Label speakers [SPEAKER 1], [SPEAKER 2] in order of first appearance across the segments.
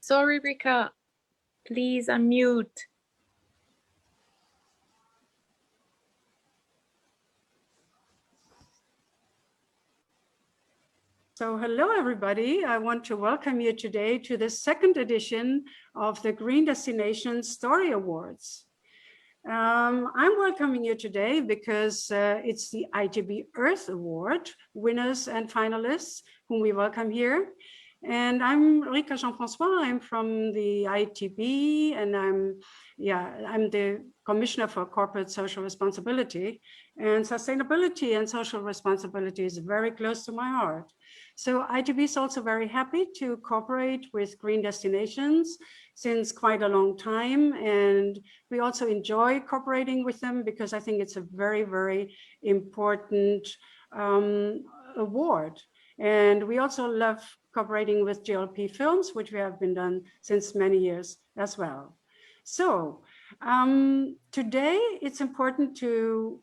[SPEAKER 1] Sorry, Rika. Please unmute.
[SPEAKER 2] So hello, everybody. I want to welcome you today to the second edition of the Green Destination Story Awards. I'm welcoming you today because it's the ITB Earth Award winners and finalists whom we welcome here. And I'm Rika Jean-François. I'm from the ITB, and I'm the Commissioner for Corporate Social Responsibility. And sustainability and social responsibility is very close to my heart. So ITB is also very happy to cooperate with Green Destinations since quite a long time. And we also enjoy cooperating with them because I think it's a very, very important award. And we also love cooperating with GLP Films, which we have been done since many years as well. So today it's important to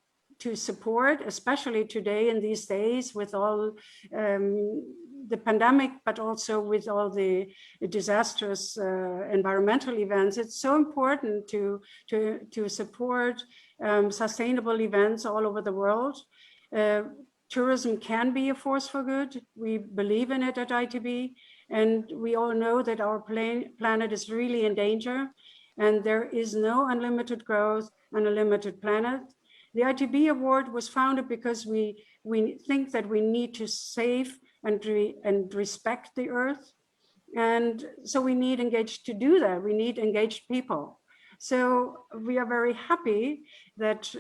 [SPEAKER 2] support, especially today in these days with all the pandemic, but also with all the disastrous environmental events. It's so important to support sustainable events all over the world. Tourism can be a force for good. We believe in it at ITB, and we all know that our planet is really in danger, and there is no unlimited growth on a limited planet. The ITB Award was founded because we think that we need to save and respect the Earth. And so we need engaged to do that. We need engaged people. So we are very happy that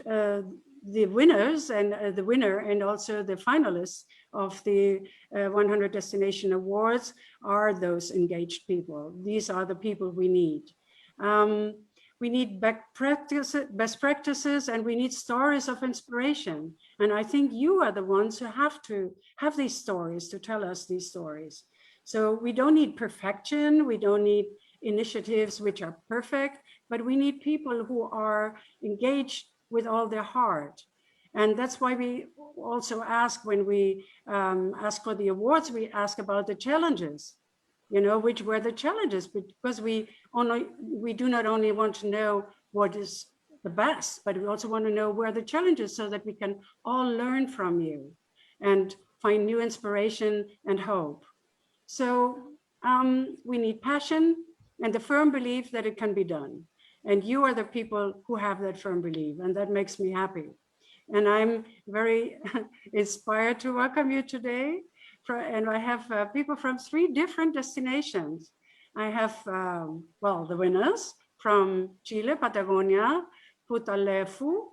[SPEAKER 2] the winners and the winner and also the finalists of the 100 Destination Awards are those engaged people. These are the people we need. We need best practices, and we need stories of inspiration. And I think you are the ones who have to have these stories to tell us these stories. So we don't need perfection. We don't need initiatives which are perfect, but we need people who are engaged with all their heart. And that's why we also ask, when we ask for the awards, we ask about the challenges. You know, which were the challenges, because we do not only want to know what is the best, but we also want to know where the challenges, so that we can all learn from you and find new inspiration and hope. So we need passion and the firm belief that it can be done. And you are the people who have that firm belief, and that makes me happy. And I'm very inspired to welcome you today. And I have people from 3 different destinations. I have, well, the winners from Chile, Patagonia, Futalefu,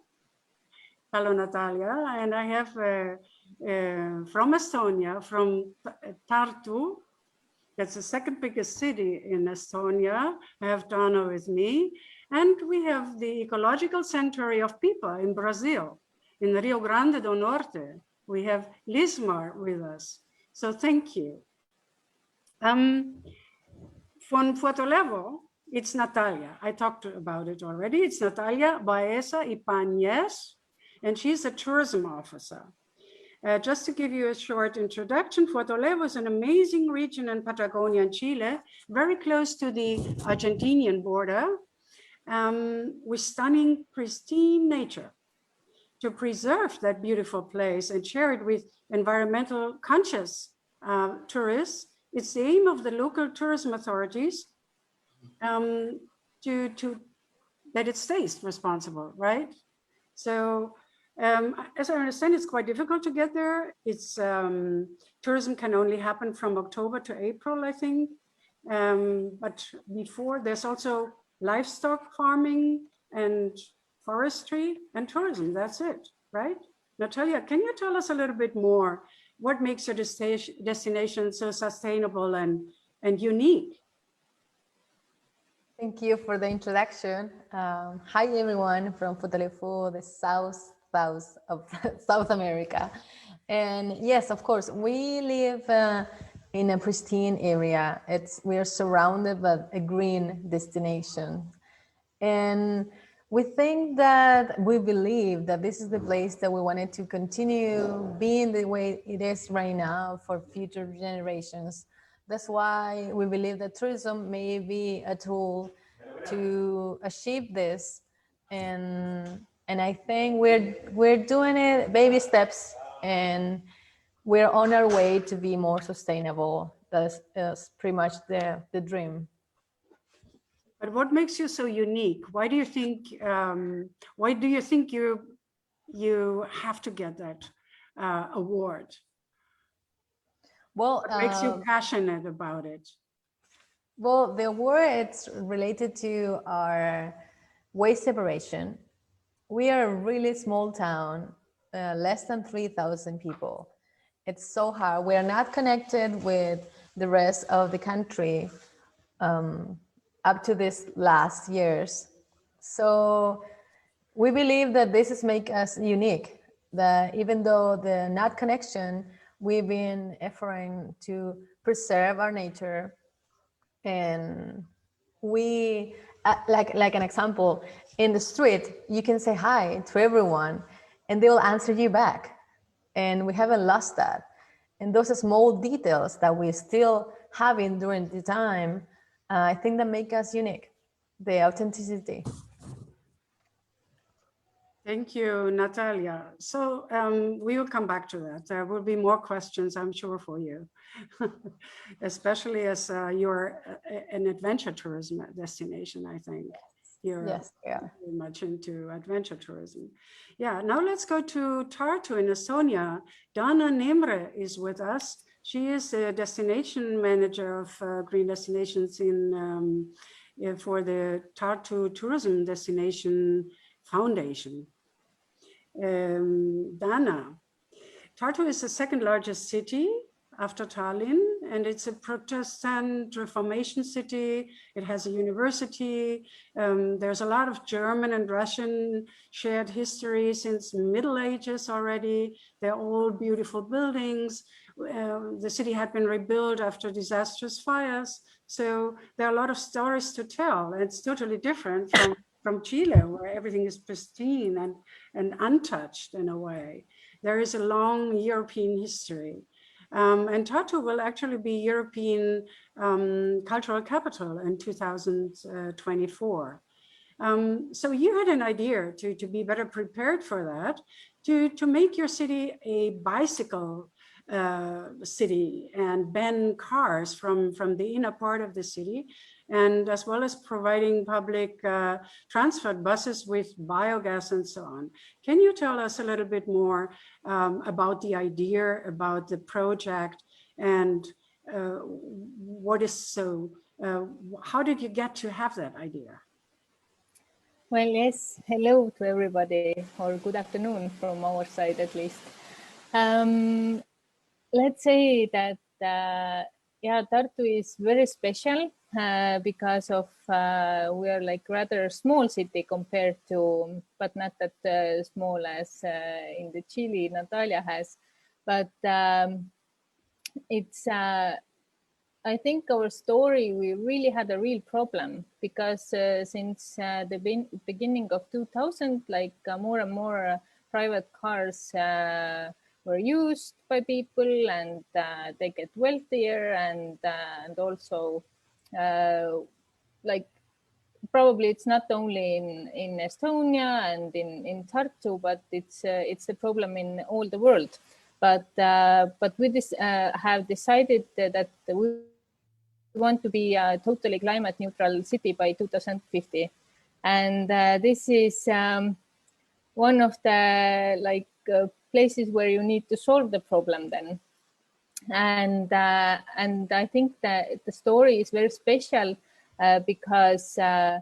[SPEAKER 2] hello Natalia, and I have from Estonia, from Tartu, that's the second biggest city in Estonia. I have Dana with me, and we have the Ecological Sanctuary of Pipa in Brazil, in Rio Grande do Norte. We have Lismar with us. So thank you. From Puerto Levo, it's Natalia. I talked about it already. It's Natalia Baeza Ipañez, and she's a tourism officer. Just to give you a short introduction, Puerto Levo is an amazing region in Patagonia and Chile, very close to the Argentinian border, with stunning, pristine nature. To preserve that beautiful place and share it with environmental conscious tourists, it's the aim of the local tourism authorities that it stays responsible, right? So as I understand, it's quite difficult to get there. It's tourism can only happen from October to April, I think. But before, there's also livestock farming and forestry and tourism. That's it, right? Natalia, can you tell us a little bit more? What makes your destination so sustainable and unique?
[SPEAKER 3] Thank you for the introduction. Hi, everyone from Futalefu, the south of South America. And yes, of course, we live in a pristine area. We are surrounded by a green destination. And we believe that this is the place that we wanted to continue being the way it is right now for future generations, That's why we believe that tourism may be a tool to achieve this. And I think we're doing it baby steps, and we're on our way to be more sustainable. That's pretty much the dream.
[SPEAKER 2] But what makes you so unique? Why do you think? Why do you think you have to get that award?
[SPEAKER 3] Well,
[SPEAKER 2] What makes you passionate about it?
[SPEAKER 3] Well, the award it's related to our waste separation. We are a really small town, less than 3,000 people. It's so hard. We are not connected with the rest of the country up to this last years. So we believe that this is make us unique, that even though the not connection, we've been efforting to preserve our nature. And we, like an example, in the street, you can say hi to everyone and they will answer you back. And we haven't lost that. And those small details that we still having during the time, I think that make us unique, the authenticity.
[SPEAKER 2] Thank you, Natalia. So we will come back to that. There will be more questions, I'm sure, for you, especially as you're an adventure tourism destination, I think. You're
[SPEAKER 3] Yes, yeah.
[SPEAKER 2] very much into adventure tourism. Yeah, now let's go to Tartu in Estonia. Dana Nemre is with us. She is a destination manager of green destinations for the Tartu Tourism Destination Foundation. Dana. Tartu is the second largest city after Tallinn, and it's a Protestant Reformation city. It has a university. There's a lot of German and Russian shared history since Middle Ages already. They're all beautiful buildings. The city had been rebuilt after disastrous fires. So there are a lot of stories to tell. It's totally different from Chile, where everything is pristine and untouched in a way. There is a long European history. And Tartu will actually be European cultural capital in 2024. So you had an idea to be better prepared for that, to make your city a bicycle city and ban cars from the inner part of the city, and as well as providing public transport buses with biogas and so on. Can you tell us a little bit more about the idea, about the project, and what is so, how did you get to have that idea?
[SPEAKER 4] Well, yes, hello to everybody, or good afternoon from our side at least. Let's say that, yeah, Tartu is very special because of we are like rather small city compared to, but not that small as in the Chile Natalia has. But it's, I think our story, we really had a real problem because since the beginning of 2000, like more and more private cars were used by people, and they get wealthier, and also like probably it's not only in Estonia and in Tartu, but it's a problem in all the world. But we have decided that we want to be a totally climate neutral city by 2050, and this is one of the places where you need to solve the problem then. And I think that the story is very special because the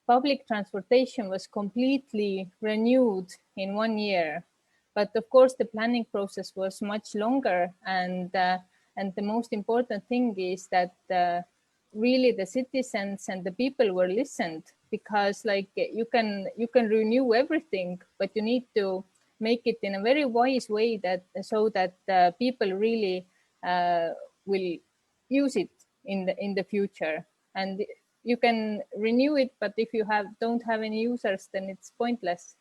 [SPEAKER 4] public transportation was completely renewed in 1 year. But of course, the planning process was much longer. And the most important thing is that really the citizens and the people were listened, because like you can renew everything, but you need to make it in a very wise way, that so that people really will use it in the future. And you can renew it, but if you don't have any users, then it's pointless.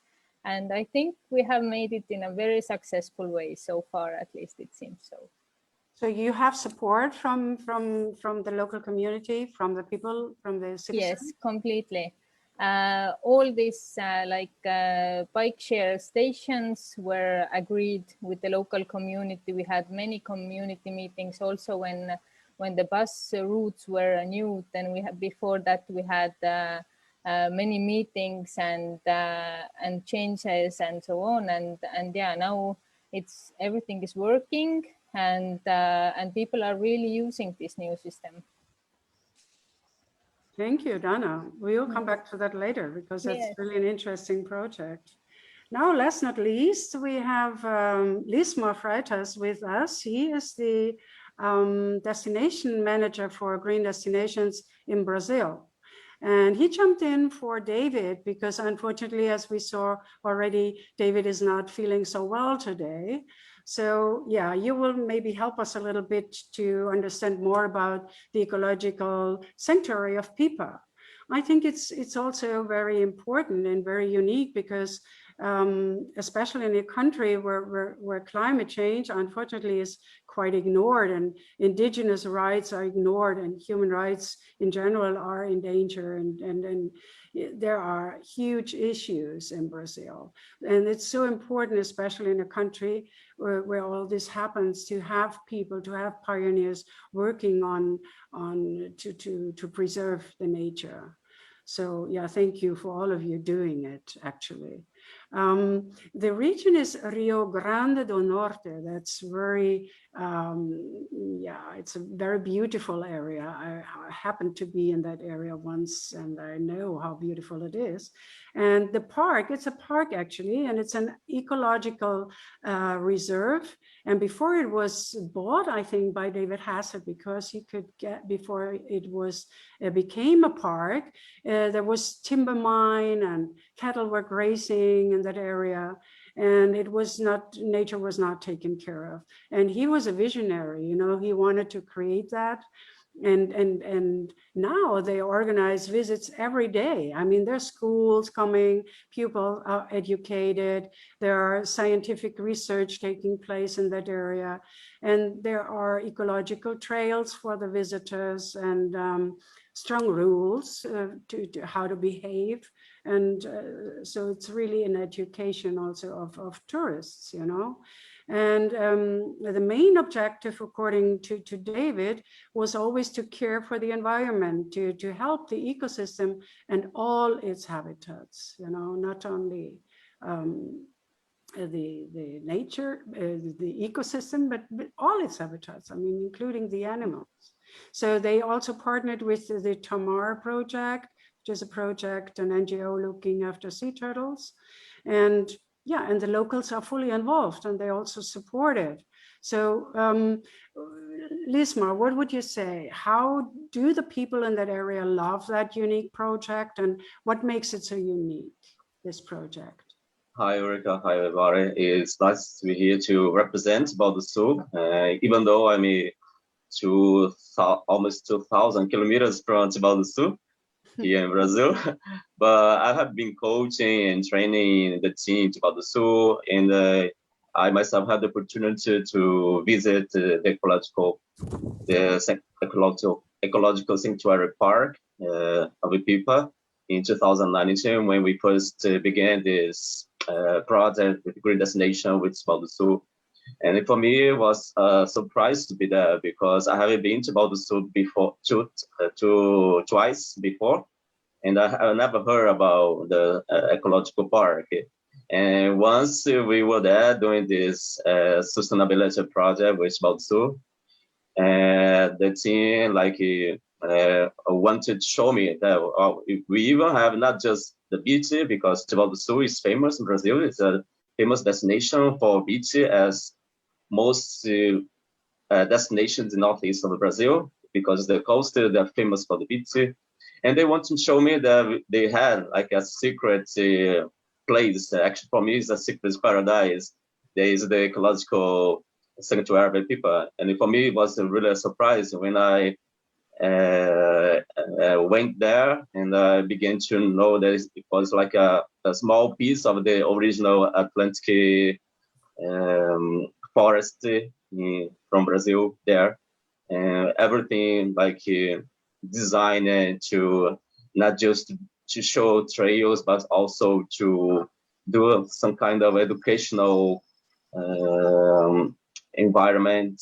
[SPEAKER 4] And I think we have made it in a very successful way so far, at least it seems so.
[SPEAKER 2] So you have support from the local community, from the people, from the citizens?
[SPEAKER 4] Yes, completely. All these bike share stations were agreed with the local community. We had many community meetings also when the bus routes were new. Then before that we had many meetings and changes and so on. And yeah, now everything is working and people are really using this new system.
[SPEAKER 2] Thank you, Dana. We'll come back to that later because that's
[SPEAKER 4] Yes.
[SPEAKER 2] really an interesting project. Now, last not least, we have Lismar Freitas with us. He is the destination manager for green destinations in Brazil. And he jumped in for David because unfortunately, as we saw already, David is not feeling so well today. So yeah, you will maybe help us a little bit to understand more about the ecological sanctuary of Pipa. I think it's also very important and very unique because especially in a country where climate change unfortunately is quite ignored and indigenous rights are ignored and human rights in general are in danger and there are huge issues in Brazil. And it's so important, especially in a country where all this happens, to have people, to have pioneers working to preserve the nature. So yeah, thank you for all of you doing it, actually. The region is Rio Grande do Norte. That's very, it's a very beautiful area. I happened to be in that area once and I know how beautiful it is. And the park, it's a park actually, and it's an ecological reserve. And before it was bought, I think, by David Hassett, because he could get, before it became a park, there was timber mine and cattle were grazing in that area. And nature was not taken care of. And he was a visionary, he wanted to create that. And now they organize visits every day. I mean, there's schools coming, pupils are educated, there are scientific research taking place in that area, and there are ecological trails for the visitors and strong rules to how to behave. And so it's really an education also of tourists, And the main objective, according to David, was always to care for the environment, to help the ecosystem and all its habitats, not only the nature, the ecosystem, but all its habitats, I mean, including the animals. So they also partnered with the Tamar project, which is a project, an NGO looking after sea turtles. And yeah, and the locals are fully involved and they also support it. So Lismar, what would you say? How do the people in that area love that unique project and what makes it so unique, this project?
[SPEAKER 5] Hi, Ulrika. Hi, everybody. It's nice to be here to represent Pão do Sul, even though I'm almost 2,000 kilometers from Pão do Sul here in Brazil. But I have been coaching and training the team to Pão do Sul, and I myself had the opportunity to visit the ecological sanctuary park of Pipa in 2019 when we first began this project with Green Destination with Pão do Sul. And for me, it was a surprise to be there because I haven't been to Pão do Sul before, twice before, and I never heard about the ecological park. And once we were there doing this sustainability project with Pão do Sul, the team wanted to show me that we even have not just the beach, because Pão do Sul is famous in Brazil. It's a famous destination for beach, as most destinations in northeast of Brazil, because the coast, they're famous for the beach. And they want to show me that they had like a secret place. Actually, for me, it's a secret paradise. There is the ecological sanctuary people. And for me, it was really a surprise when I went there and I began to know that it was like a small piece of the original Atlantic forest from Brazil there, and everything like designed to not just to show trails, but also to do some kind of educational environment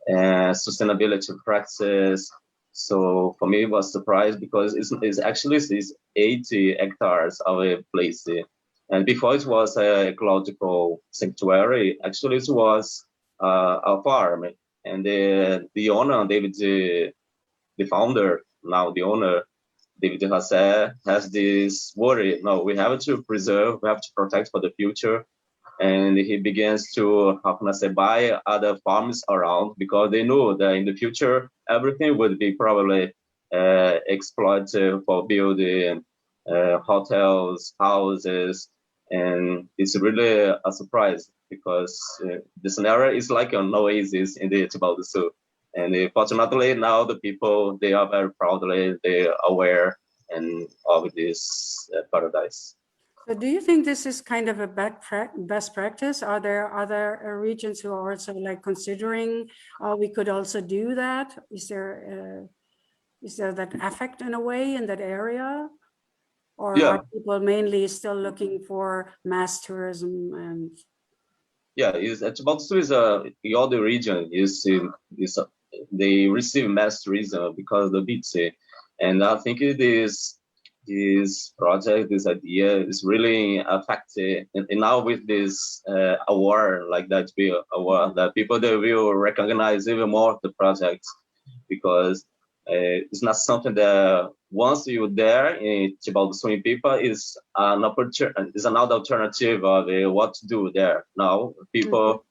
[SPEAKER 5] and sustainability practices. So for me, it was surprised because it's actually it's 80 hectares of a place. And before it was a ecological sanctuary, actually it was a farm. And the owner, David, the founder, now the owner, David Hasse, has this worry. No, we have to preserve, we have to protect for the future. And he begins to, how can I say, buy other farms around because they knew that in the future, everything would be probably exploited for building hotels, houses. And it's really a surprise because the scenario is like an oasis in the Tibau Sul. And fortunately, now the people, they are very proudly, they are aware and of this paradise.
[SPEAKER 2] So do you think this is kind of a best practice? Are there other regions who are also like considering we could also do that? Is there that effect in a way in that area? Or
[SPEAKER 5] Yeah.
[SPEAKER 2] are people mainly still looking for mass tourism and?
[SPEAKER 5] Yeah, is Tibau Sul is the other region is they receive mass tourism because of the beach, and I think it is. This project, this idea is really effective. And now with this award, like that, award, that people they will recognize even more the project because it's not something that once you're there in Tibau Sul people is an opportunity, is another alternative of what to do there. Now people.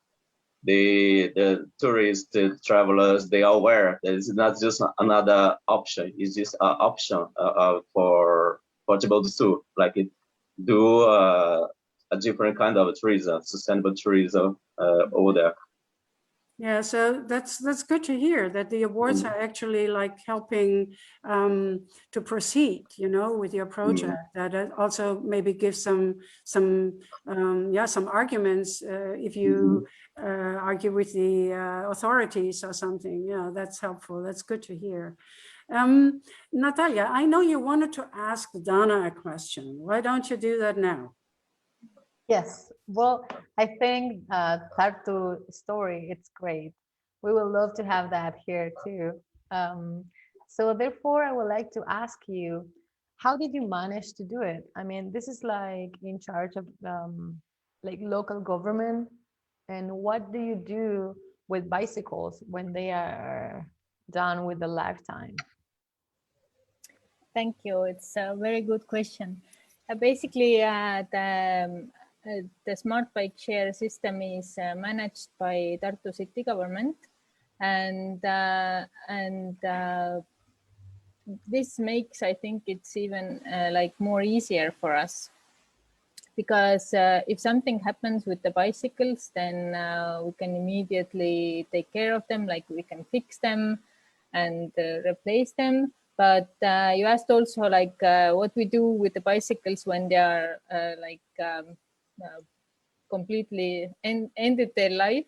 [SPEAKER 5] The tourists, the travelers, they are aware that it's not just another option. It's just an option for Tibau Sul, like do a different kind of tourism, sustainable tourism over there.
[SPEAKER 2] Yeah, so that's good to hear that the awards are actually like helping to proceed, you know, with your project. That also maybe gives some arguments if you argue with the authorities or something. Yeah, that's helpful. That's good to hear. Natalia, I know you wanted to ask Dana a question. Why don't you do that now?
[SPEAKER 3] Yes, well, I think Tartu story, it's great. We would love to have that here too. So therefore, I would like to ask you, how did you manage to do it? I mean, this is like in charge of like local government. And what do you do with bicycles when they are done with the lifetime?
[SPEAKER 4] Thank you. It's a very good question. Basically, the smart bike share system is managed by Tartu city government, and this makes, I think, it's even like more easier for us because if something happens with the bicycles, then we can immediately take care of them, like we can fix them and replace them. But you asked also like what we do with the bicycles when they are completely ended their life.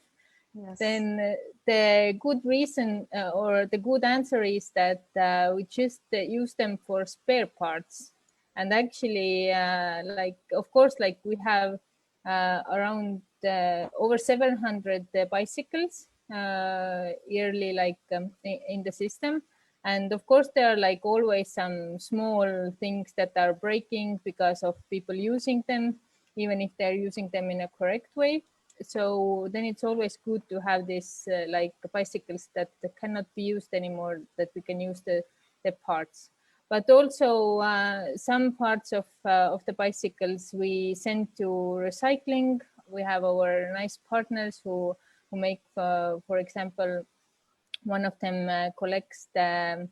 [SPEAKER 4] Yes. Then the good reason or the good answer is that we just use them for spare parts. And actually, like, of course, like we have around over 700 bicycles yearly, like in the system. And of course, there are like always some small things that are breaking because of people using them, even if they're using them in a correct way. So then it's always good to have this like bicycles that cannot be used anymore, that we can use the parts. But also some parts of the bicycles we send to recycling. We have our nice partners who make, for example, one of them collects the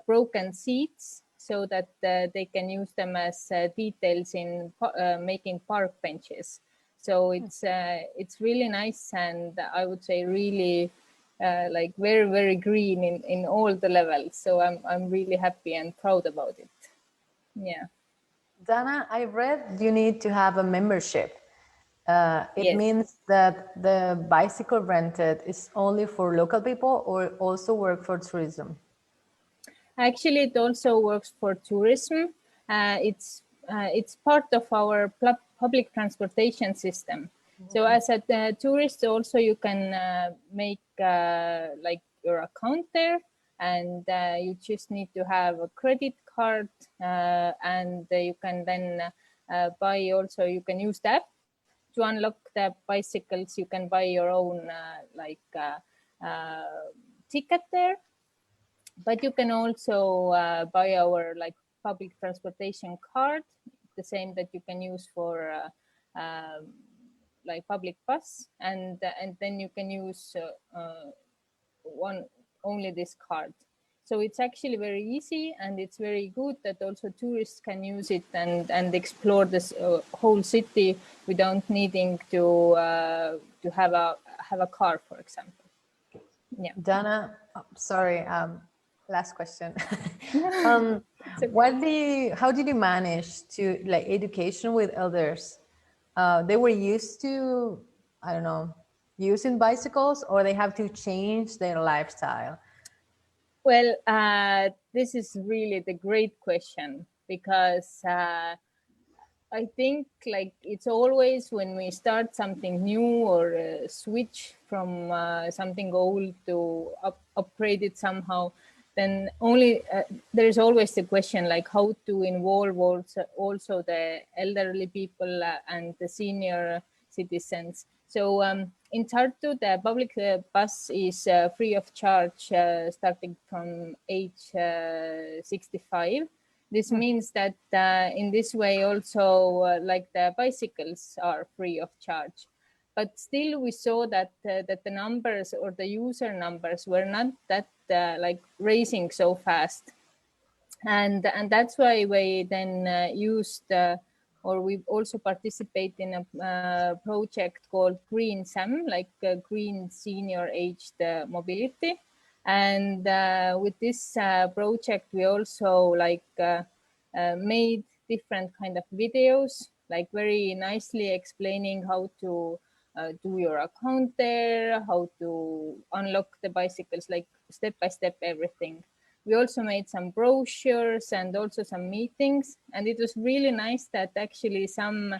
[SPEAKER 4] broken seats so that they can use them as details in making park benches. So it's really nice, and I would say really like very, very green in all the levels. So I'm really happy and proud about it. Yeah.
[SPEAKER 3] Dana, I read you need to have a membership. It
[SPEAKER 4] Yes.
[SPEAKER 3] means that the bicycle rented is only for local people or also work for tourism?
[SPEAKER 4] Actually, it also works for tourism. It's part of our public transportation system. So as a tourist, also you can make like your account there, and you just need to have a credit card, and you can then buy. Also, you can use the app to unlock the bicycles. You can buy your own ticket there, but you can also buy our like public transportation card, the same that you can use for like public bus, and then you can use one only this card. So it's actually very easy, and it's very good that also tourists can use it and explore this whole city without needing to have a car, for example. Yeah.
[SPEAKER 3] Dana, sorry, last question.
[SPEAKER 4] Okay.
[SPEAKER 3] How did you manage to like education with elders? They were used to, I don't know, using bicycles, or they have to change their lifestyle?
[SPEAKER 4] Well, this is really the great question, because I think like it's always when we start something new or switch from something old to upgrade it somehow, then only there's always the question like how to involve also the elderly people and the senior citizens. So in Tartu, the public bus is free of charge starting from age 65. This means that in this way also like the bicycles are free of charge. But still we saw that that the numbers or the user numbers were not that like raising so fast. And that's why we then used or we also participate in a project called Green SAM, like Green Senior Aged Mobility. And with this project, we also like made different kind of videos, like very nicely explaining how to do your account there, how to unlock the bicycles, like step by step everything. We also made some brochures and also some meetings, and it was really nice that actually some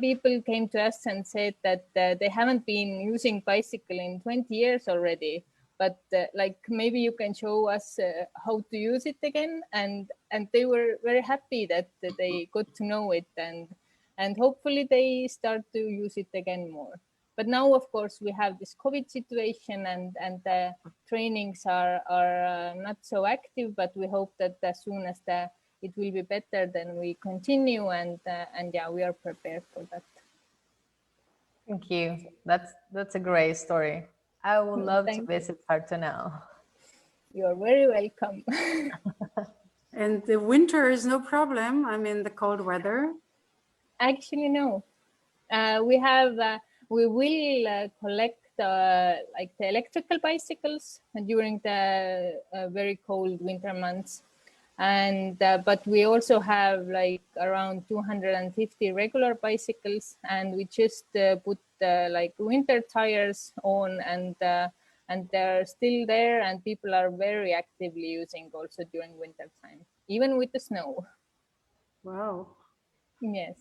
[SPEAKER 4] people came to us and said that they haven't been using bicycle in 20 years already, but like maybe you can show us how to use it again, and they were very happy that they got to know it, and hopefully they start to use it again more. But now, of course, we have this COVID situation, and the trainings are not so active. But we hope that as soon as it will be better, then we continue, and yeah, we are prepared for that.
[SPEAKER 3] Thank you. That's a great story. I would love to visit Tartu now.
[SPEAKER 4] You are very welcome.
[SPEAKER 2] And the winter is no problem. I mean, the cold weather.
[SPEAKER 4] Actually, no. We will collect like the electrical bicycles during the very cold winter months, and but we also have like around 250 regular bicycles, and we just put like winter tires on, and they're still there, and people are very actively using also during winter time, even with the snow.
[SPEAKER 2] Wow.
[SPEAKER 4] Yes.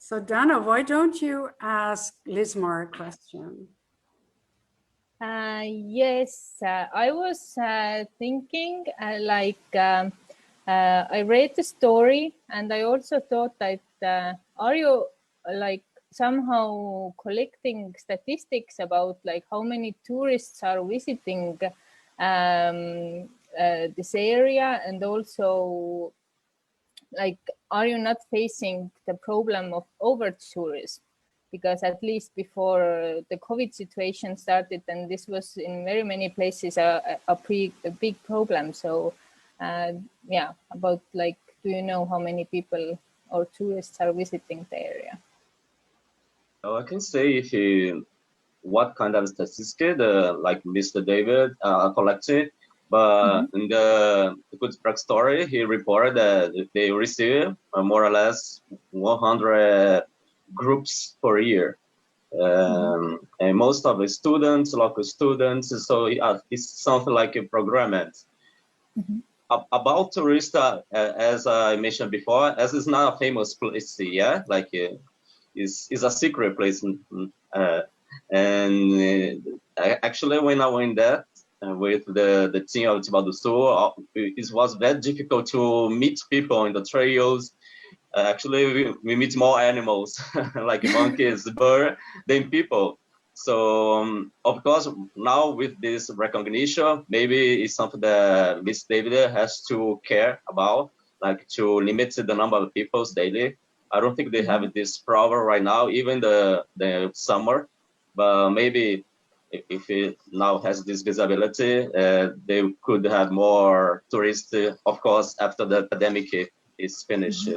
[SPEAKER 2] So Dana, why don't you ask Lizmar a question?
[SPEAKER 4] Yes, I was thinking I read the story, and I also thought that are you like somehow collecting statistics about like how many tourists are visiting this area, and also like are you not facing the problem of over tourism? Because at least before the COVID situation started, and this was in very many places a big problem. So yeah, about like, do you know how many people or tourists are visiting the area?
[SPEAKER 5] Oh, I can say if you, what kind of statistic like Mr. David collected. But in the good practice story, he reported that they receive more or less 100 groups per year. And most of the students, local students, so it's something like a program. About tourists, as I mentioned before, as it's not a famous place, yeah, like it's a secret place. Actually, when I went there with the team of Itibá do Sul, it was very difficult to meet people in the trails. Actually, we meet more animals like monkeys, birds than people. So of course, now with this recognition, maybe it's something that Miss David has to care about, like to limit the number of people daily. I don't think they have this problem right now, even the summer, but maybe if it now has this visibility, they could have more tourists, of course, after the pandemic is finished.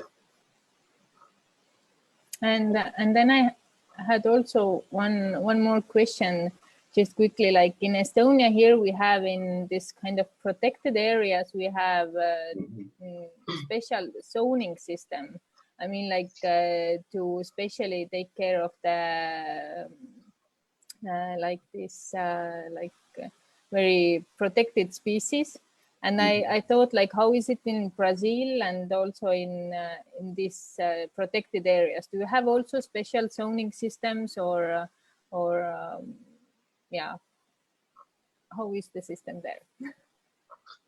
[SPEAKER 4] And then I had also one more question, just quickly. Like in Estonia, here we have in this kind of protected areas, we have special zoning system. I mean, like to especially take care of the like this very protected species. And I thought, like, how is it in Brazil and also in these protected areas? Do you have also special zoning systems, or yeah, how is the system there?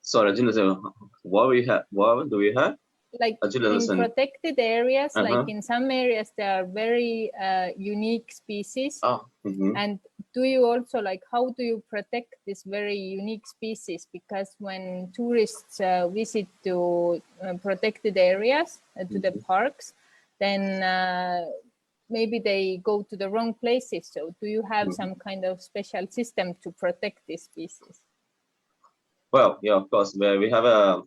[SPEAKER 5] Sorry, I didn't know what do we have?
[SPEAKER 4] Like in protected areas, like in some areas there are very unique species. And do you also, like, how do you protect this very unique species? Because when tourists visit to protected areas, to the parks, then maybe they go to the wrong places. So do you have some kind of special system to protect these species?
[SPEAKER 5] Well, yeah, of course. We have a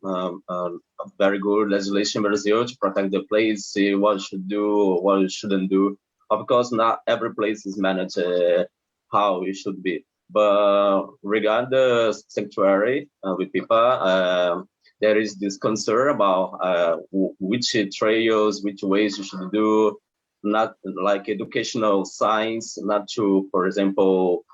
[SPEAKER 5] very good legislation in Brazil to protect the place, see what you should do, what you shouldn't do. Of course, not every place is managed how it should be. But regarding the sanctuary with people, there is this concern about which trails, which ways you should do, not like educational signs, not to, for example,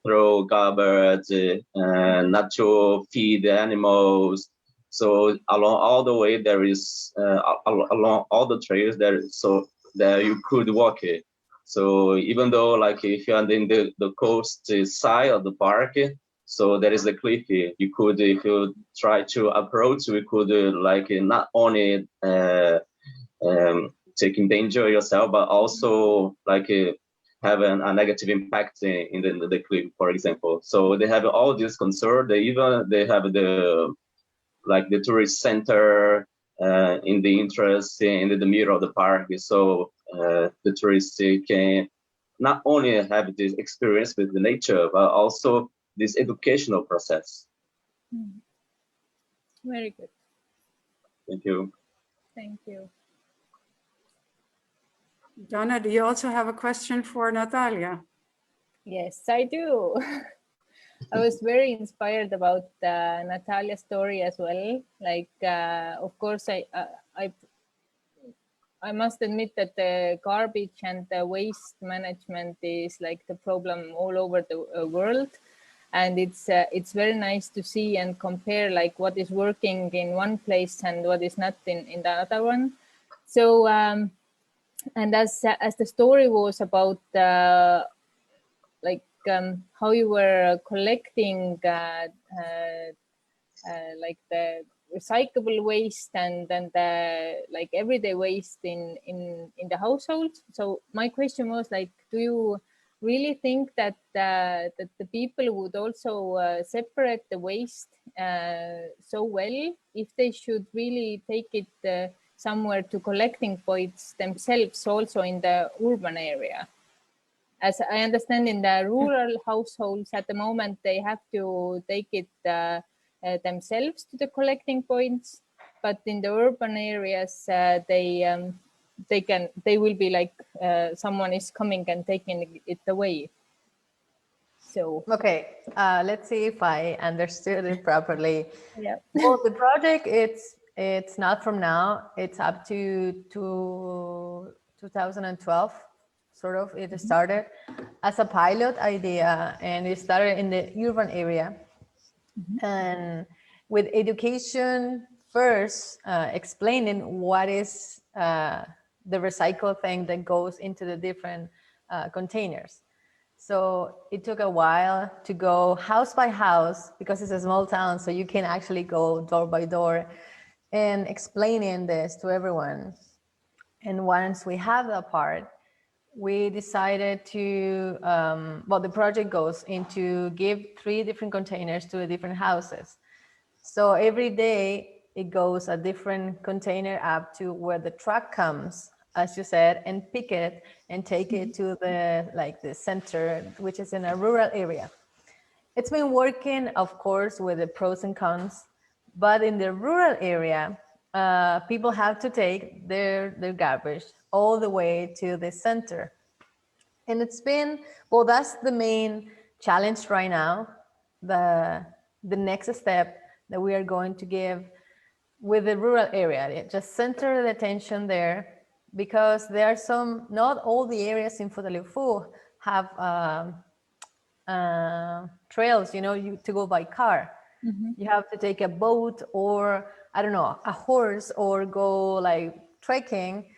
[SPEAKER 5] throw garbage, not to feed the animals. So along all the way, there is along all the trails there, so that you could walk it. So even though, like, if you're in the coast side of the park, so there is a cliff. You could, if you try to approach, we could like not only taking danger yourself, but also like have a negative impact in the cliff, for example. So they have all this concern. They have the tourist center in the interest in the middle of the park. So the tourists can not only have this experience with the nature, but also this educational process.
[SPEAKER 4] Very good.
[SPEAKER 5] Thank you.
[SPEAKER 4] Thank you.
[SPEAKER 2] Donna, do you also have a question for Natalia?
[SPEAKER 4] Yes, I do. I was very inspired about Natalia's story as well. Like, of course, I must admit that the garbage and the waste management is like the problem all over the world. And it's very nice to see and compare like what is working in one place and what is not in the other one. So, and as the story was about how you were collecting like the recyclable waste and then the like everyday waste in the household. So my question was like, do you really think that that the people would also separate the waste so well if they should really take it somewhere to collecting points themselves also in the urban area? As I understand, in the rural households at the moment, they have to take it themselves to the collecting points, but in the urban areas, they will be like someone is coming and taking it away. So
[SPEAKER 3] Okay, let's see if I understood it properly.
[SPEAKER 4] yeah.
[SPEAKER 3] Well, the project, it's not from now, it's up to 2012, sort of. It started as a pilot idea, and it started in the urban area. And with education first, explaining what is the recycle thing that goes into the different containers. So it took a while to go house by house, because it's a small town, so you can actually go door by door and explaining this to everyone. And once we have that part, we decided to, well, the project goes into give 3 different containers to the different houses. So every day it goes a different container up to where the truck comes, as you said, and pick it and take it to the center, which is in a rural area. It's been working, of course, with the pros and cons, but in the rural area, people have to take their garbage all the way to the center. And it's been, well, that's the main challenge right now. The next step that we are going to give with the rural area, just center the attention there, because there are some, not all the areas in Futaleufú have trails, to go by car. You have to take a boat, or I don't know, a horse, or go like trekking.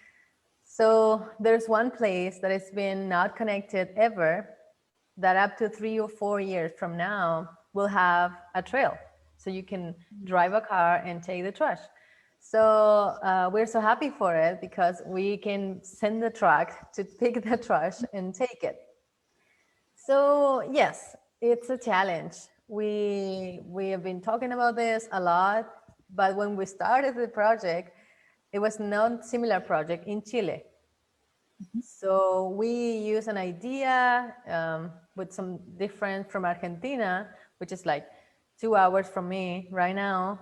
[SPEAKER 3] So there's one place that has been not connected ever, that up to 3 or 4 years from now will have a trail. So you can drive a car and take the trash. So we're so happy for it, because we can send the truck to pick the trash and take it. So yes, it's a challenge. We have been talking about this a lot, but when we started the project, it was not a similar project in Chile. So we use an idea with some different from Argentina, which is like 2 hours from me right now.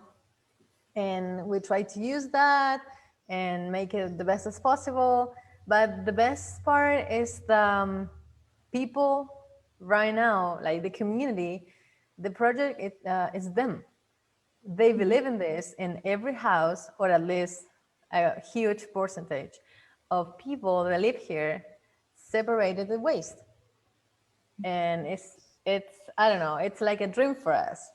[SPEAKER 3] And we try to use that and make it the best as possible. But the best part is the people right now, like the community, the project is them. They believe in this in every house, or at least a huge percentage of people that live here separated the waste. And it's I don't know, it's like a dream for us,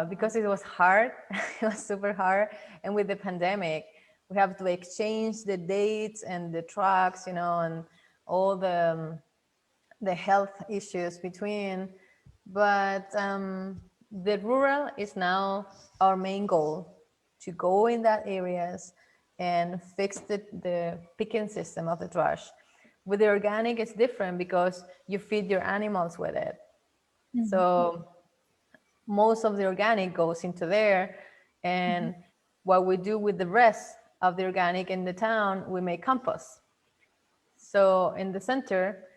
[SPEAKER 3] because it was hard. It was super hard. And with the pandemic, we have to exchange the dates and the trucks, and all the health issues between. But the rural is now our main goal, to go in that areas and fix the picking system of the trash. With the organic, it's different, because you feed your animals with it. So most of the organic goes into there. And what we do with the rest of the organic in the town, we make compost. So in the center,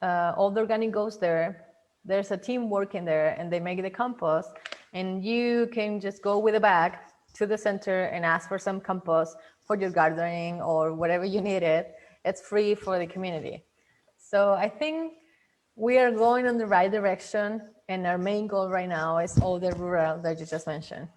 [SPEAKER 3] all the organic goes there. There's a team working there, and they make the compost. And you can just go with a bag to the center and ask for some compost for your gardening or whatever you need it. It's free for the community. So I think we are going in the right direction, and our main goal right now is all the rural that you just mentioned.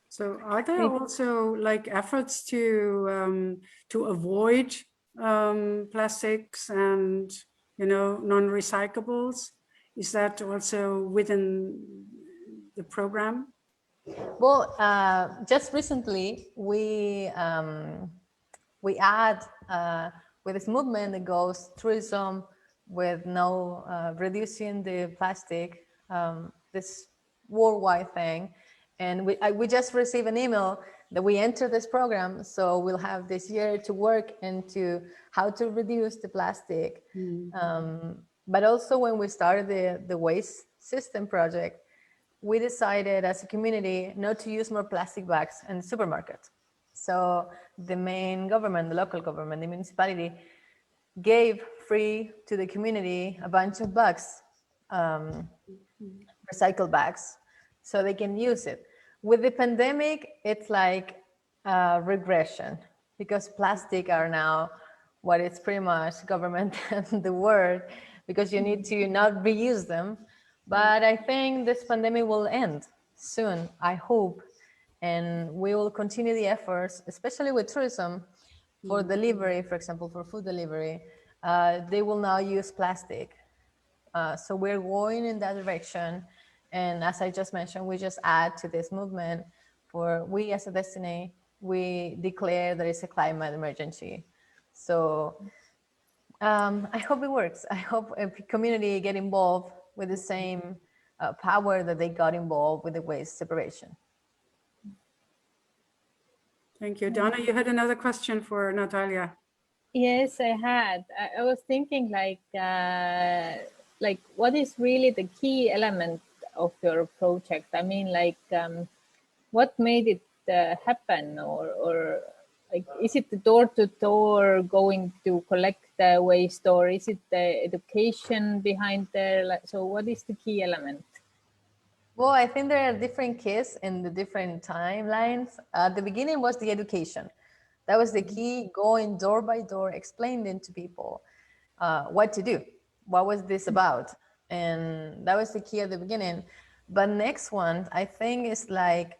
[SPEAKER 2] So are there also like efforts to avoid plastics and non-recyclables? Is that also within the program?
[SPEAKER 3] Well, just recently we add with this movement that goes tourism with no reducing the plastic, this worldwide thing. And we just received an email that we enter this program. So we'll have this year to work into how to reduce the plastic. But also when we started the waste system project, we decided as a community not to use more plastic bags in the supermarket. So the main government, the local government, the municipality, gave free to the community a bunch of bags, recycled bags, so they can use it. With the pandemic, it's like a regression, because plastic are now what is pretty much government and the world because you need to not reuse them. But I think this pandemic will end soon, I hope. And we will continue the efforts, especially with tourism, for delivery, for example, for food delivery. They will now use plastic. So we're going in that direction. And as I just mentioned, we just add to this movement for we as a destiny, we declare there is a climate emergency. So I hope it works. I hope a community get involved with the same power that they got involved with the waste separation.
[SPEAKER 2] Thank you. Donna, you had another question for Natalia.
[SPEAKER 4] Yes, I had. I was thinking like what is really the key element of your project? I mean, like what made it happen, or like is it the door-to-door going to collect the waste, or is it the education behind there? Like, so what is the key element?
[SPEAKER 3] Well, I think there are different keys in the different timelines. At the beginning was the education. That was the key, going door by door, explaining to people what to do. What was this about? And that was the key at the beginning. But next one, I think, is like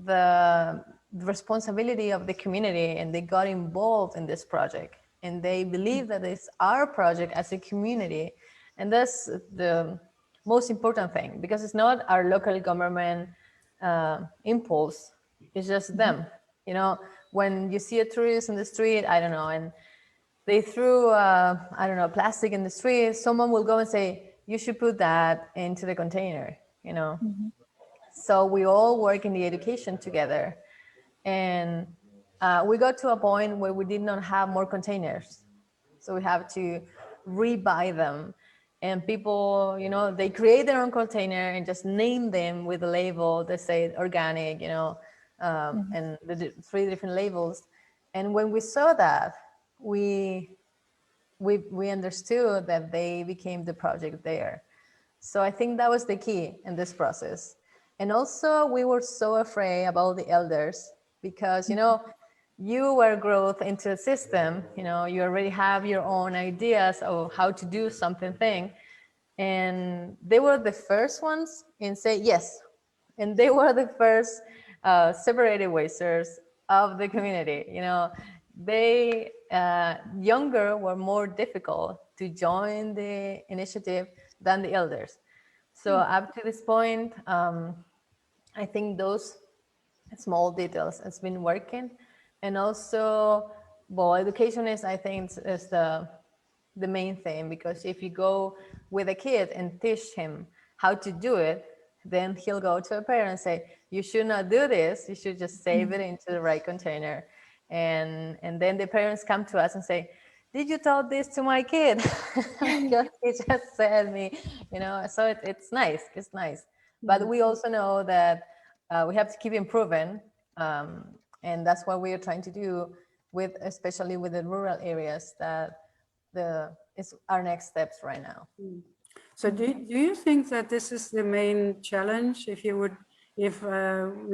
[SPEAKER 3] the responsibility of the community, and they got involved in this project. And they believe that it's our project as a community. And that's the most important thing, because it's not our local government impulse, it's just them. You know, when you see a tourist in the street, I don't know, and they threw, I don't know, plastic in the street, someone will go and say, you should put that into the container, you know. So we all work in the education together. And we got to a point where we did not have more containers. So we have to rebuy them. And people, you know, they create their own container and just name them with a label that say organic, you know, and the 3 different labels. And when we saw that, we understood that they became the project there. So I think that was the key in this process. And also we were so afraid about the elders, because, you know, you were growth into a system, you know, you already have your own ideas of how to do something. And they were the first ones in say yes. And they were the first separated wasters of the community. You know, they younger were more difficult to join the initiative than the elders. So up to this point, I think those small details has been working. And also, well, education is, I think, is the main thing, because if you go with a kid and teach him how to do it, then he'll go to a parent and say, you should not do this, you should just save it into the right container. And then the parents come to us and say, did you tell this to my kid? Because he just said me, you know, so it's nice, it's nice. But we also know that we have to keep improving. And that's what we are trying to do with, especially with the rural areas, that is our next steps right now.
[SPEAKER 2] So do you think that this is the main challenge? If we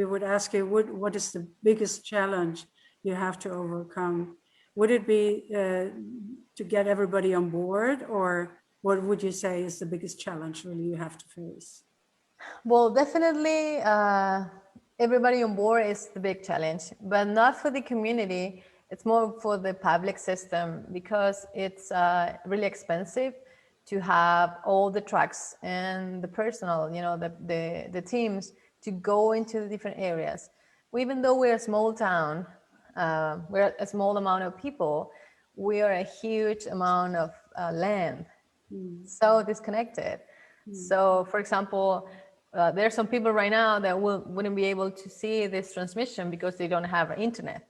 [SPEAKER 2] would ask you, what is the biggest challenge you have to overcome? Would it be to get everybody on board, or what would you say is the biggest challenge really you have to face?
[SPEAKER 3] Well, definitely everybody on board is the big challenge, but not for the community. It's more for the public system, because it's really expensive to have all the trucks and the personnel, you know, the teams to go into the different areas. Even though we're a small town, we're a small amount of people, we are a huge amount of land, so disconnected. So, for example, there are some people right now that wouldn't be able to see this transmission because they don't have internet.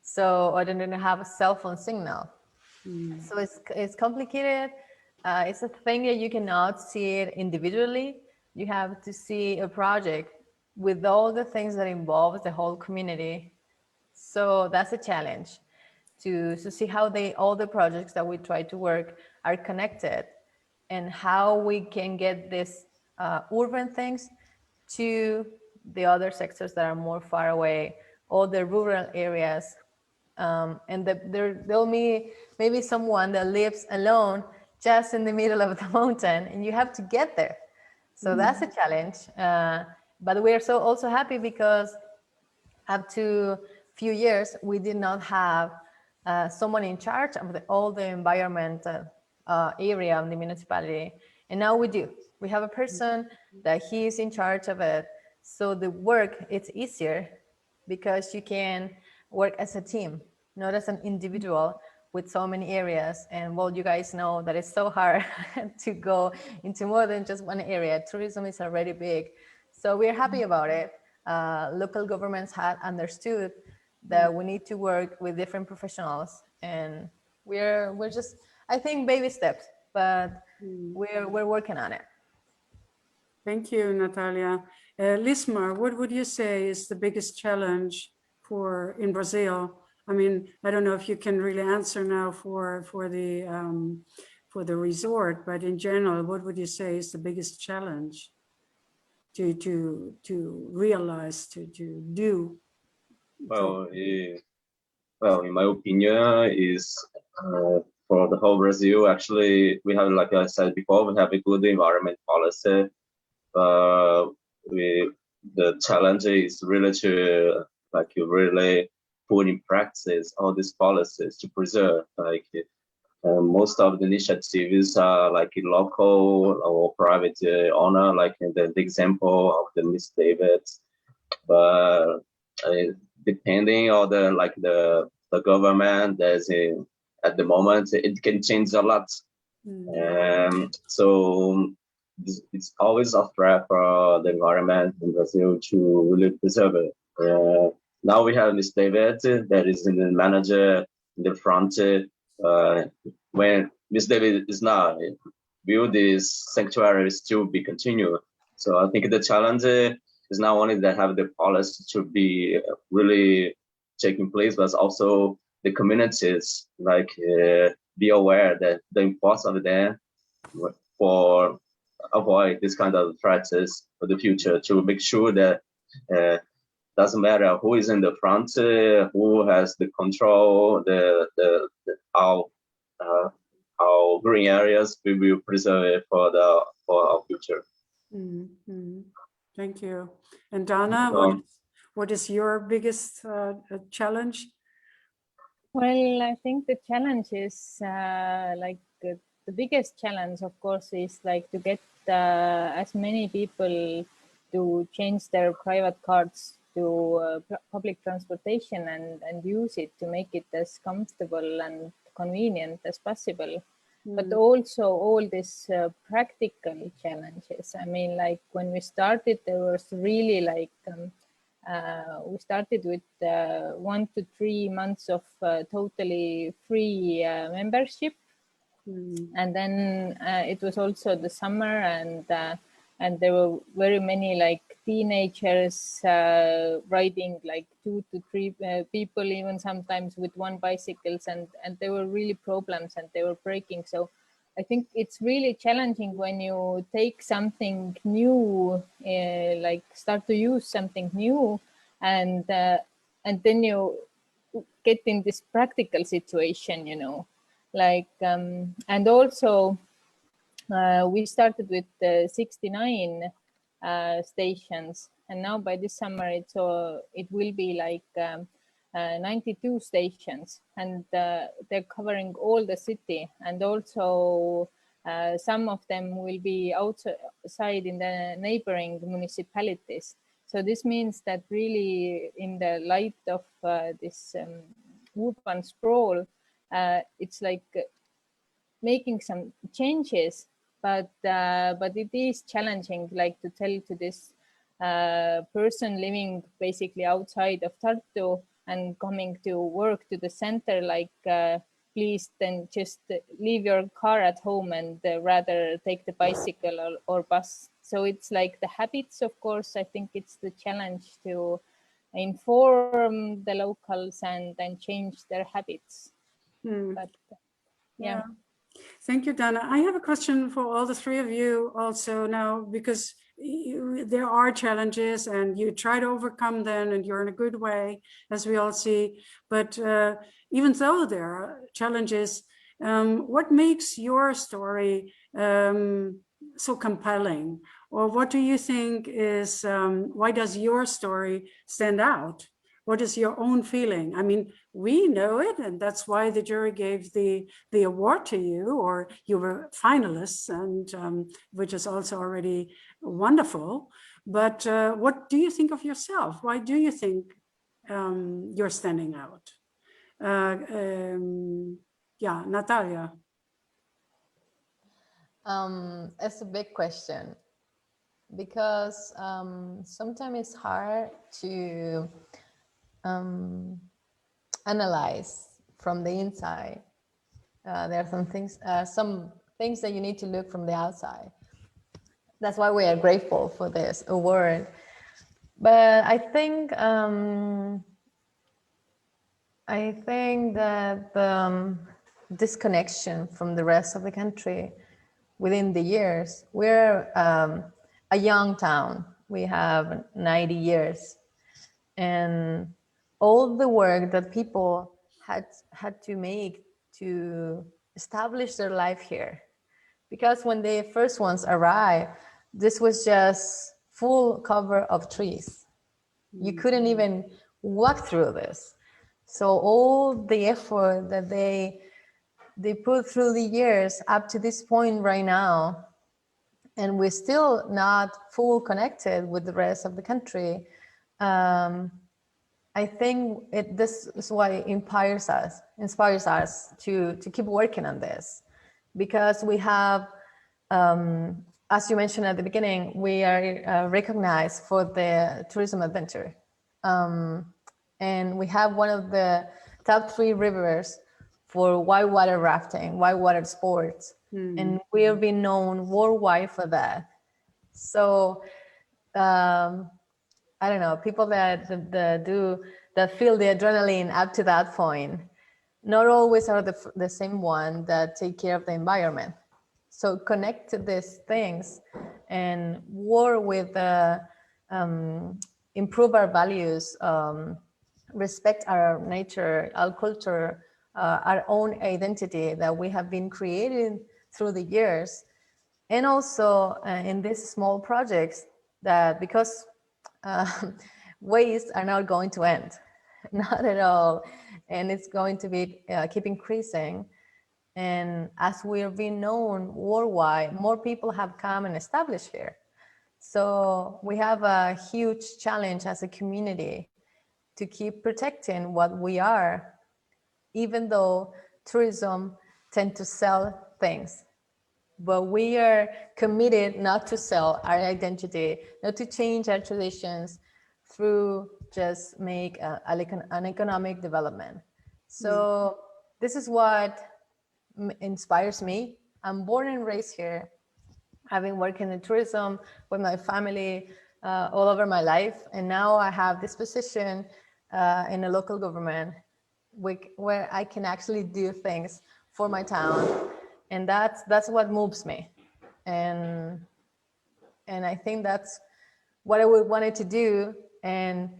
[SPEAKER 3] So, or they don't have a cell phone signal. So it's complicated. It's a thing that you cannot see it individually. You have to see a project with all the things that involves the whole community. So that's a challenge to see how all the projects that we try to work are connected, and how we can get these urban things to the other sectors that are more far away, all the rural areas. And there'll be maybe someone that lives alone just in the middle of the mountain, and you have to get there. So that's a challenge. But we are so also happy because up to few years, we did not have someone in charge of all the environmental area of the municipality. And now we do. We have a person that he is in charge of it. So the work, it's easier because you can work as a team, not as an individual with so many areas. And well, you guys know that it's so hard to go into more than just one area. Tourism is already big. So we're happy about it. Local governments had understood that we need to work with different professionals, and we're just, I think, baby steps, but we're working on it.
[SPEAKER 2] Thank you, Natalia. Lismar, what would you say is the biggest challenge in Brazil? I mean, I don't know if you can really answer now for the resort, but in general, what would you say is the biggest challenge to realize, to do?
[SPEAKER 5] Well, in my opinion, is for the whole Brazil. Actually, we have, like I said before, we have a good environment policy. The challenge is really to really put in practice all these policies to preserve. Most of the initiatives are like local or private owner, like the example of the Miss David. But depending on the government that's at the moment, it can change a lot. So it's always a threat for the environment in Brazil to really preserve it. Now we have Miss David that is in the manager in the front. When Miss David is not, will this sanctuary still be continued? So I think the challenge is not only that have the policy to be really taking place, but also the communities be aware that the importance of them for avoid this kind of threats for the future, to make sure that doesn't matter who is in the front, who has the control, our green areas, we will preserve it for our future.
[SPEAKER 2] Thank you. And Dana, what is your biggest challenge?
[SPEAKER 4] Well, I think the challenge is the biggest challenge, of course, is to get as many people to change their private cars to public transportation and use it to make it as comfortable and convenient as possible. But also all these practical challenges. I mean, when we started, there was really we started with 1 to 3 months of totally free membership. And then it was also the summer, and there were very many teenagers riding 2 to 3 people, even sometimes with one bicycles, and there were really problems and they were breaking. So I think it's really challenging when you take something new, start to use something new, and then you get in this practical situation, and also we started with 69 stations, and now by this summer it will be 92 stations, and they're covering all the city, and also some of them will be outside in the neighboring municipalities. So this means that really in the light of this urban sprawl, it's making some changes, but it is challenging, to tell to this person living basically outside of Tartu and coming to work to the center, please then just leave your car at home and rather take the bicycle or bus. So it's the habits, of course. I think it's the challenge to inform the locals and then change their habits. But yeah.
[SPEAKER 2] Thank you, Dana. I have a question for all the three of you also now, because there are challenges and you try to overcome them and you're in a good way, as we all see. But even though there are challenges, What makes your story so compelling? Or what do you think is, why does your story stand out? What is your own feeling? I mean, we know it, and that's why the jury gave the award to you, or you were finalists, and which is also already wonderful. But what do you think of yourself? Why do you think you're standing out? Yeah, Natalia.
[SPEAKER 3] It's a big question, because sometimes it's hard to analyze from the inside. There are some things that you need to look from the outside. That's why we are grateful for this award. But I think that the disconnection from the rest of the country within the years, we're a young town. We have 90 years, and all the work that people had to make to establish their life here. Because when the first ones arrived, this was just full cover of trees. You couldn't even walk through this. So all the effort that they put through the years up to this point right now, and we're still not full connected with the rest of the country. I think this is why it inspires us to keep working on this, because we have, as you mentioned at the beginning, we are recognized for the tourism adventure. And we have one of the top 3 rivers for whitewater rafting, whitewater sports. And we have been known worldwide for that. So, I don't know, people that feel the adrenaline up to that point, not always are the same one that take care of the environment. So connect to these things and work with, improve our values, respect our nature, our culture, our own identity that we have been creating through the years. And also in these small projects that, because waste are not going to end, not at all. And it's going to be keep increasing. And as we're being known worldwide, more people have come and established here. So we have a huge challenge as a community to keep protecting what we are, even though tourism tend to sell things. But we are committed not to sell our identity, not to change our traditions through just make an economic development. So this is what inspires me. I'm born and raised here. I've been working in tourism with my family all over my life. And now I have this position in a local government where I can actually do things for my town. And that's what moves me. And I think that's what I would wanted to do, and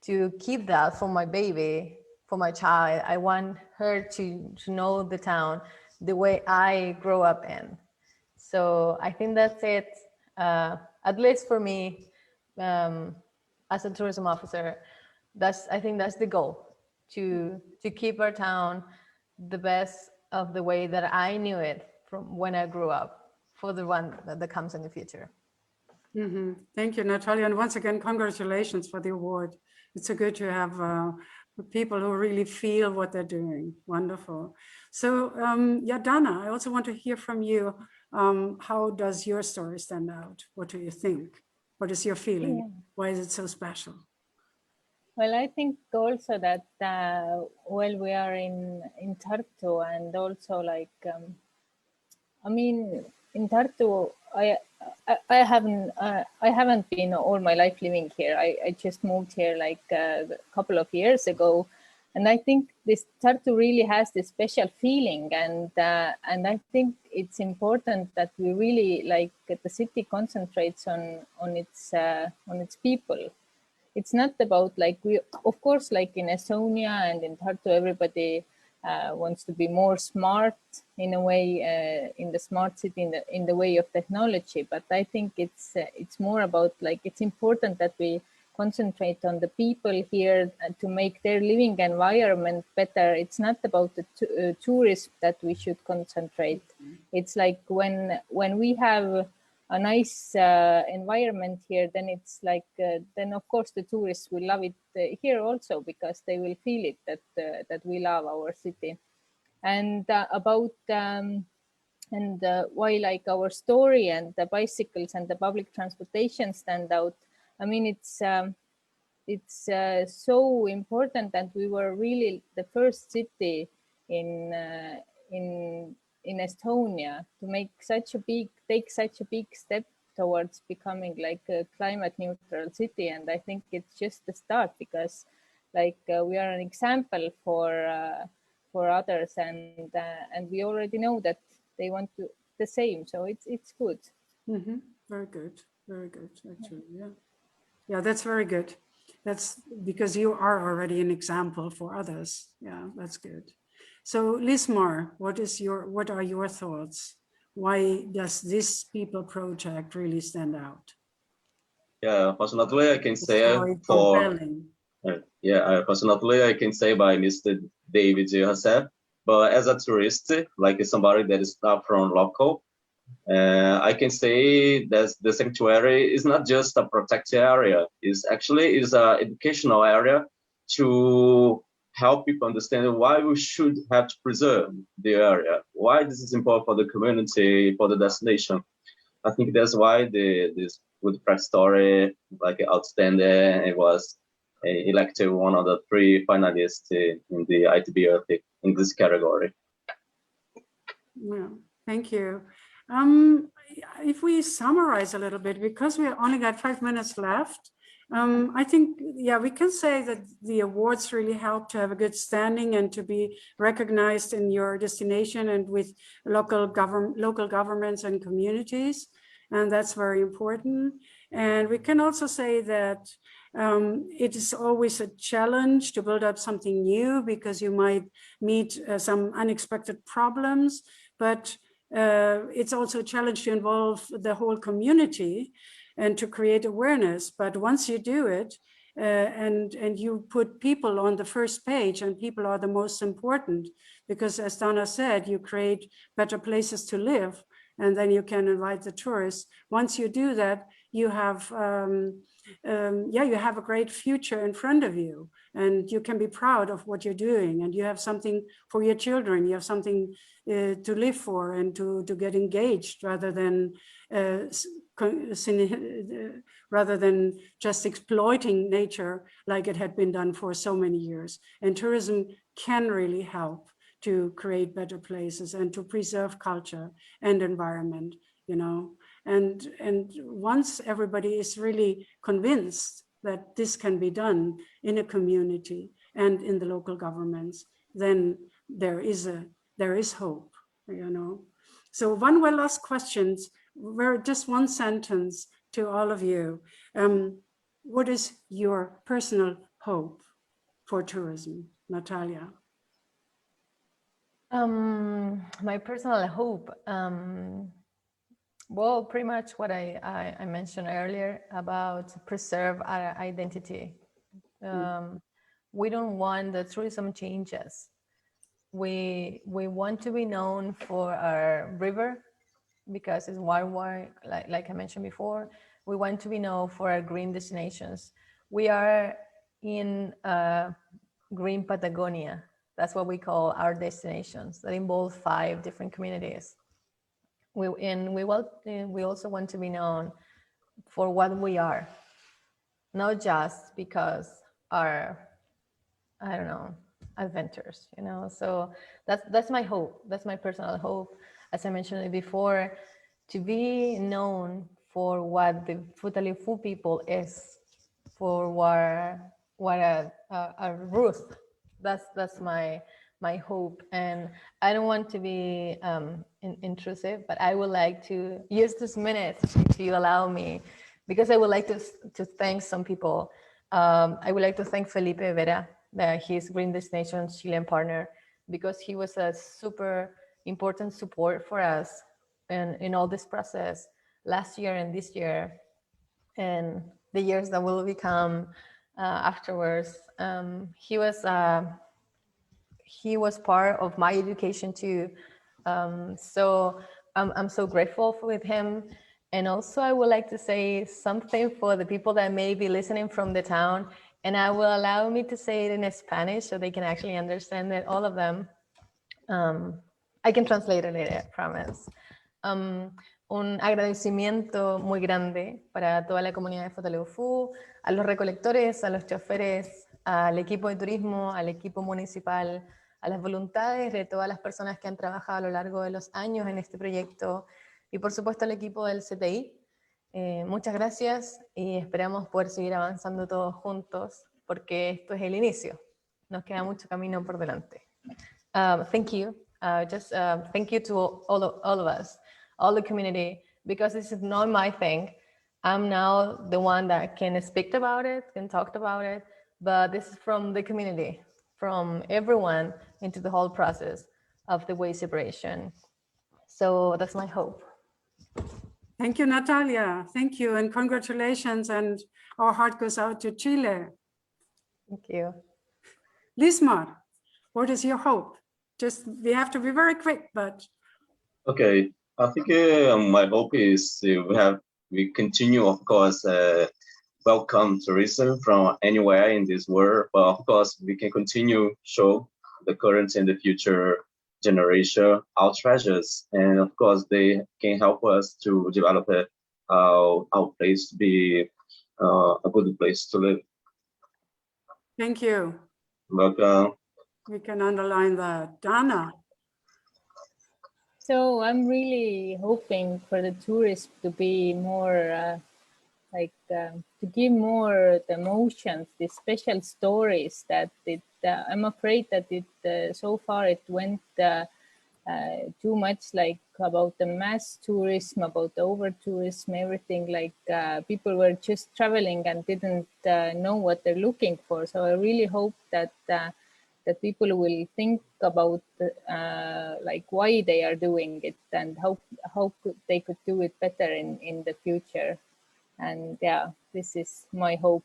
[SPEAKER 3] to keep that for my baby, for my child. I want her to know the town the way I grew up in. So I think that's it, at least for me, as a tourism officer. I think that's the goal, to keep our town the best of the way that I knew it from when I grew up, for the one that comes in the future.
[SPEAKER 2] Thank you, Natalia. And once again, congratulations for the award. It's so good to have people who really feel what they're doing. Wonderful. So, yeah, Dana, I also want to hear from you. How does your story stand out? What do you think? What is your feeling? Yeah. Why is it so special?
[SPEAKER 4] Well, I think also that while we are in Tartu, and also like, I mean, in Tartu, I haven't been all my life living here. I just moved here like a couple of years ago, and I think this Tartu really has this special feeling, and I think it's important that we really, like, the city concentrates on its people. It's not about, like, we, of course, like in Estonia and in Tartu, everybody wants to be more smart in a way, in the smart city, in the way of technology. But I think it's more about like, it's important that we concentrate on the people here to make their living environment better. It's not about the tourism that we should concentrate. It's like when we have a nice environment here, then it's like, then of course the tourists will love it here also, because they will feel it that we love our city. And why like our story and the bicycles and the public transportation stand out. I mean, it's so important that we were really the first city in Estonia to take such a big step towards becoming like a climate neutral city. And I think it's just the start, because like we are an example for others, and we already know that they want to the same. So it's good.
[SPEAKER 2] Mm-hmm. Very good, actually. Yeah, that's very good. That's because you are already an example for others. Yeah, that's good. So Lismar, what are your thoughts? Why does this people project really stand out?
[SPEAKER 5] Yeah, personally, I can say
[SPEAKER 2] compelling.
[SPEAKER 5] Personally, I can say by Mr. David Joseph, but as a tourist, like somebody that is not from local, I can say that the sanctuary is not just a protected area. It's actually an educational area to help people understand why we should have to preserve the area, why this is important for the community, for the destination. I think that's why this Good Press story, like outstanding, it was elected one of the 3 finalists in the ITB Earth in this category.
[SPEAKER 2] Yeah, thank you. If we summarize a little bit, because we only got 5 minutes left, I think, yeah, we can say that the awards really help to have a good standing and to be recognized in your destination and with local governments and communities. And that's very important. And we can also say that it is always a challenge to build up something new, because you might meet some unexpected problems, but it's also a challenge to involve the whole community and to create awareness. But once you do it, and you put people on the first page, and people are the most important, because as Dana said, you create better places to live, and then you can invite the tourists. Once you do that, you have you have a great future in front of you, and you can be proud of what you're doing, and you have something for your children, you have something to live for and to get engaged, rather than just exploiting nature like it had been done for so many years. And tourism can really help to create better places and to preserve culture and environment, you know. And once everybody is really convinced that this can be done in a community and in the local governments, then there is hope, you know. So one last question, just one sentence to all of you. What is your personal hope for tourism, Natalia?
[SPEAKER 3] My personal hope, well, pretty much what I mentioned earlier about preserve our identity. We don't want the tourism changes. We want to be known for our river, because it's water, like I mentioned before. We want to be known for our green destinations. We are in green Patagonia. That's what we call our destinations that involve 5 different communities. We also want to be known for what we are, not just because our, I don't know, adventures, you know. So that's my hope. That's my personal hope. As I mentioned before, to be known for what the Futaleufú people is, for what a Ruth. That's my hope. And I don't want to be intrusive, but I would like to use this minute, if you allow me, because I would like to thank some people. I would like to thank Felipe Vera, his Green Destinations Chilean partner, because he was a super important support for us in all this process last year and this year and the years that will become afterwards. He was part of my education too. So I'm so grateful with him. And also I would like to say something for the people that may be listening from the town, and I will allow me to say it in Spanish so they can actually understand it, all of them. I can translate it later, I promise. Un agradecimiento muy grande para toda la comunidad de Futaleufú, a los recolectores, a los choferes, al equipo de turismo, al equipo municipal, a las voluntades de todas las personas que han trabajado a lo largo de los años en este proyecto y por supuesto al equipo del CTI. Muchas gracias y esperamos poder seguir avanzando todos juntos porque esto es el inicio. Nos queda mucho camino por delante. Thank you. Thank you to all of us, all the community, because this is not my thing. I'm now the one that can speak about it, can talk about it, but this is from the community, from everyone into the whole process of the waste separation. So that's my hope.
[SPEAKER 2] Thank you, Natalia. Thank you and congratulations. And our heart goes out to Chile.
[SPEAKER 3] Thank you.
[SPEAKER 2] Lismar, what is your hope? Just, we have to be very quick, but.
[SPEAKER 5] Okay, I think my hope is we continue, of course, welcome tourism from anywhere in this world, but of course we can continue show the current and the future generation our treasures, and of course they can help us to develop our place to be a good place to live.
[SPEAKER 2] Thank you.
[SPEAKER 5] Welcome.
[SPEAKER 2] We can underline that. Dana.
[SPEAKER 4] So I'm really hoping for the tourists to be more to give more the emotions, the special stories that I'm afraid that so far it went too much like about the mass tourism, about the over tourism, everything like people were just traveling and didn't know what they're looking for. So I really hope that that people will think about like why they are doing it and how they could do it better in the future. And yeah, this is my hope.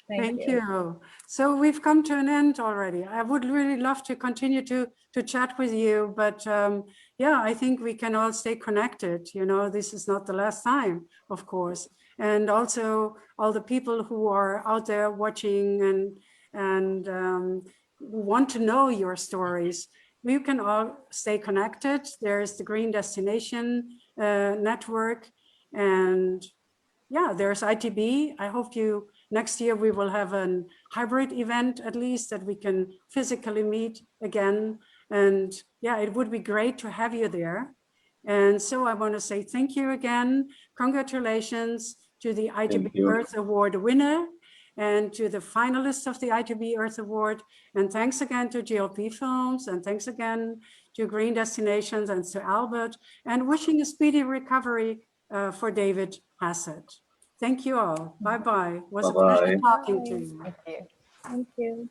[SPEAKER 2] Thank you. So we've come to an end already. I would really love to continue to chat with you, but yeah, I think we can all stay connected. You know, this is not the last time, of course. And also all the people who are out there watching and want to know your stories, we can all stay connected. There's the Green Destination Network, and yeah, there's ITB. I hope next year we will have a hybrid event, at least, that we can physically meet again. And yeah, it would be great to have you there. And so I want to say thank you again. Congratulations to the ITB Earth Award winner and to the finalists of the ITB Earth Award. And thanks again to GLP Films, and thanks again to Green Destinations and to Albert, and wishing a speedy recovery for David Hassett. Thank you all. Bye-bye. It was a pleasure talking to you.
[SPEAKER 3] Thank you.
[SPEAKER 4] Thank you.